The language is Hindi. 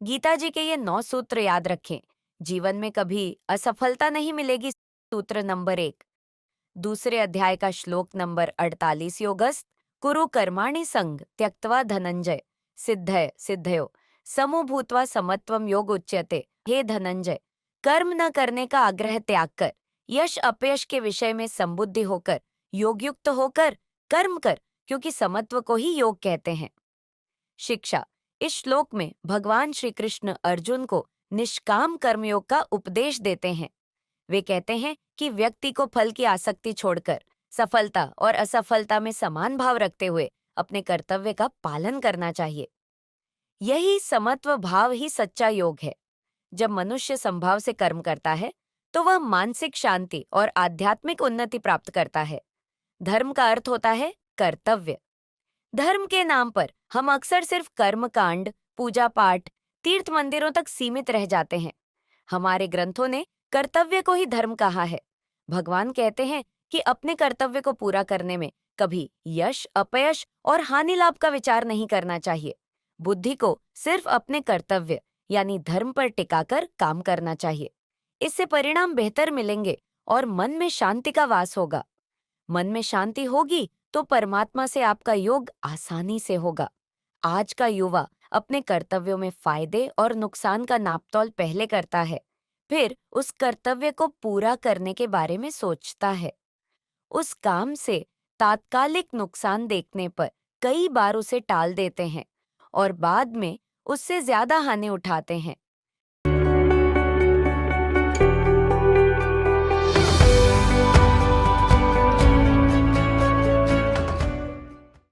गीता जी के ये 9 सूत्र याद रखें। जीवन में कभी असफलता नहीं मिलेगी। सूत्र नंबर 1, दूसरे अध्याय का श्लोक नंबर 48 योगस्थ, कुरु कर्माणि संग त्यक्त्वा धनंजय सिद्धय सिद्धयो समो भूत्वा समत्वम योग उच्यते। हे धनंजय, कर्म न करने का आग्रह त्याग कर, यश अपयश के विषय में संबुद्धि होकर, योगयुक्त होकर कर्म कर, क्योंकि समत्व को ही योग कहते हैं। शिक्षा। इस श्लोक में भगवान श्री कृष्ण अर्जुन को निष्काम कर्मयोग का उपदेश देते हैं। वे कहते हैं कि व्यक्ति को फल की आसक्ति छोड़कर सफलता और असफलता में समान भाव रखते हुए अपने कर्तव्य का पालन करना चाहिए। यही समत्व भाव ही सच्चा योग है। जब मनुष्य समभाव से कर्म करता है तो वह मानसिक शांति और आध्यात्मिक उन्नति प्राप्त करता है। धर्म का अर्थ होता है कर्तव्य। धर्म के नाम पर हम अक्सर सिर्फ कर्म कांड, पूजा पाठ, तीर्थ मंदिरों तक सीमित रह जाते हैं। हमारे ग्रंथों ने कर्तव्य को ही धर्म कहा है। भगवान कहते हैं कि अपने कर्तव्य को पूरा करने में कभी यश, अपयश और हानि लाभ का विचार नहीं करना चाहिए। बुद्धि को सिर्फ अपने कर्तव्य यानी धर्म पर टिकाकर काम करना चाहिए। इससे परिणाम बेहतर मिलेंगे और मन में शांति का वास होगा। मन में शांति होगी तो परमात्मा से आपका योग आसानी से होगा। आज का युवा अपने कर्तव्यों में फायदे और नुकसान का नापतोल पहले करता है, फिर उस कर्तव्य को पूरा करने के बारे में सोचता है। उस काम से तात्कालिक नुकसान देखने पर कई बार उसे टाल देते हैं और बाद में उससे ज्यादा हानि उठाते हैं।